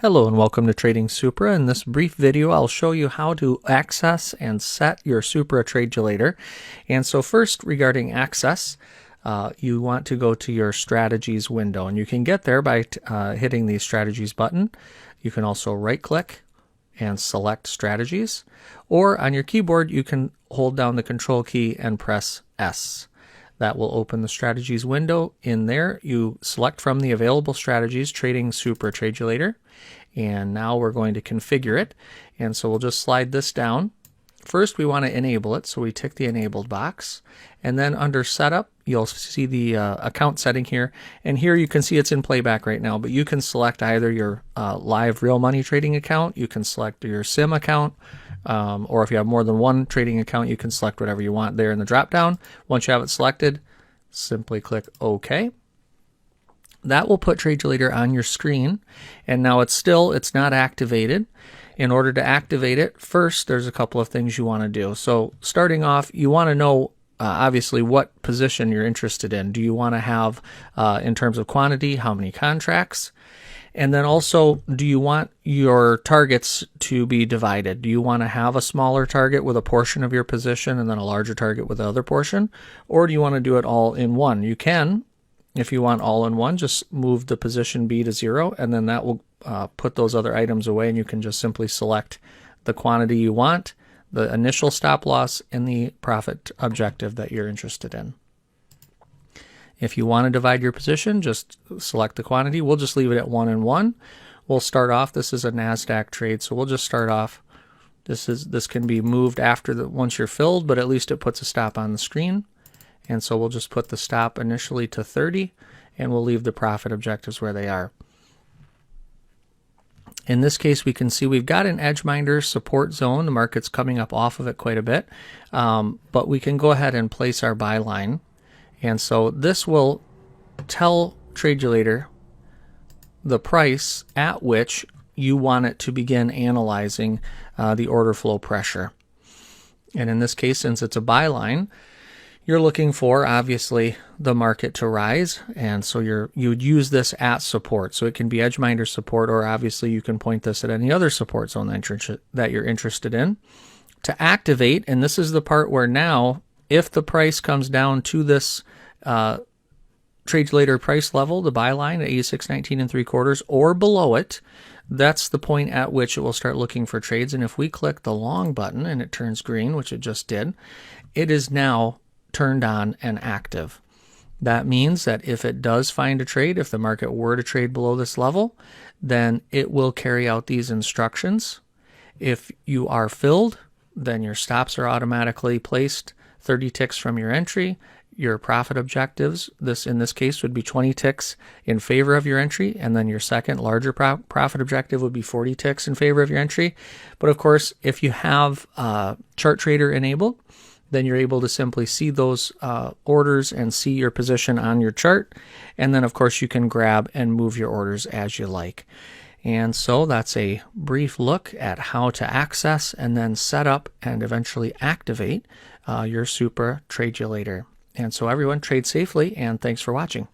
Hello and welcome to Trading Supra. In this brief video, I'll show you how to access and set your Supra Tradulator. And so first, regarding access, you want to go to your strategies window, and you can get there by hitting the strategies button. You can also right click and select strategies, or on your keyboard you can hold down the control key and press S. That will open the strategies window. In there, you select from the available strategies Trading Supra Tradulator, and now we're going to configure it. And so we'll just slide this down. First, we want to enable it, so we tick the enabled box, and then under setup you'll see the account setting here, and here you can see it's in playback right now, but you can select either your live real money trading account, you can select your sim account, or if you have more than one trading account, you can select whatever you want there in the drop down. Once you have it selected, simply click OK. That will put Tradulator on your screen, and now it's not activated. In order to activate it, first there's a couple of things you want to do. So starting off, you want to know obviously what position you're interested in. Do you want to have, in terms of quantity, how many contracts? And then also, do you want your targets to be divided? Do you want to have a smaller target with a portion of your position and then a larger target with the other portion? Or do you want to do it all in one? You can, if you want all in one, just move the position B to 0, and then that will put those other items away, and you can just simply select the quantity you want, the initial stop loss, and the profit objective that you're interested in. If you want to divide your position, just select the quantity. We'll just leave it at 1 and 1. We'll start off, this is a NASDAQ trade, so we'll just start off. This can be moved once you're filled, but at least it puts a stop on the screen. And so we'll just put the stop initially to 30, and we'll leave the profit objectives where they are. In this case, we can see we've got an EdgeMinder support zone. The market's coming up off of it quite a bit, but we can go ahead and place our buy line. And so this will tell Tradulator the price at which you want it to begin analyzing the order flow pressure. And in this case, since it's a buy line, you're looking for, obviously, the market to rise, and so you would use this at support. So it can be EdgeMinder support, or obviously you can point this at any other support zone that you're interested in. To activate, and this is the part where now, if the price comes down to this Tradulator price level, the buy line at 86.19 3/4, or below it, that's the point at which it will start looking for trades. And if we click the long button and it turns green, which it just did, it is now turned on and active. That means that if it does find a trade, if the market were to trade below this level, then it will carry out these instructions. If you are filled, then your stops are automatically placed 30 ticks from your entry. Your profit objectives, in this case, would be 20 ticks in favor of your entry, and then your second larger profit objective would be 40 ticks in favor of your entry. But of course, if you have Chart Trader enabled, then you're able to simply see those orders and see your position on your chart. And then, of course, you can grab and move your orders as you like. And so that's a brief look at how to access and then set up and eventually activate your Supra Tradulator. And so everyone, trade safely, and thanks for watching.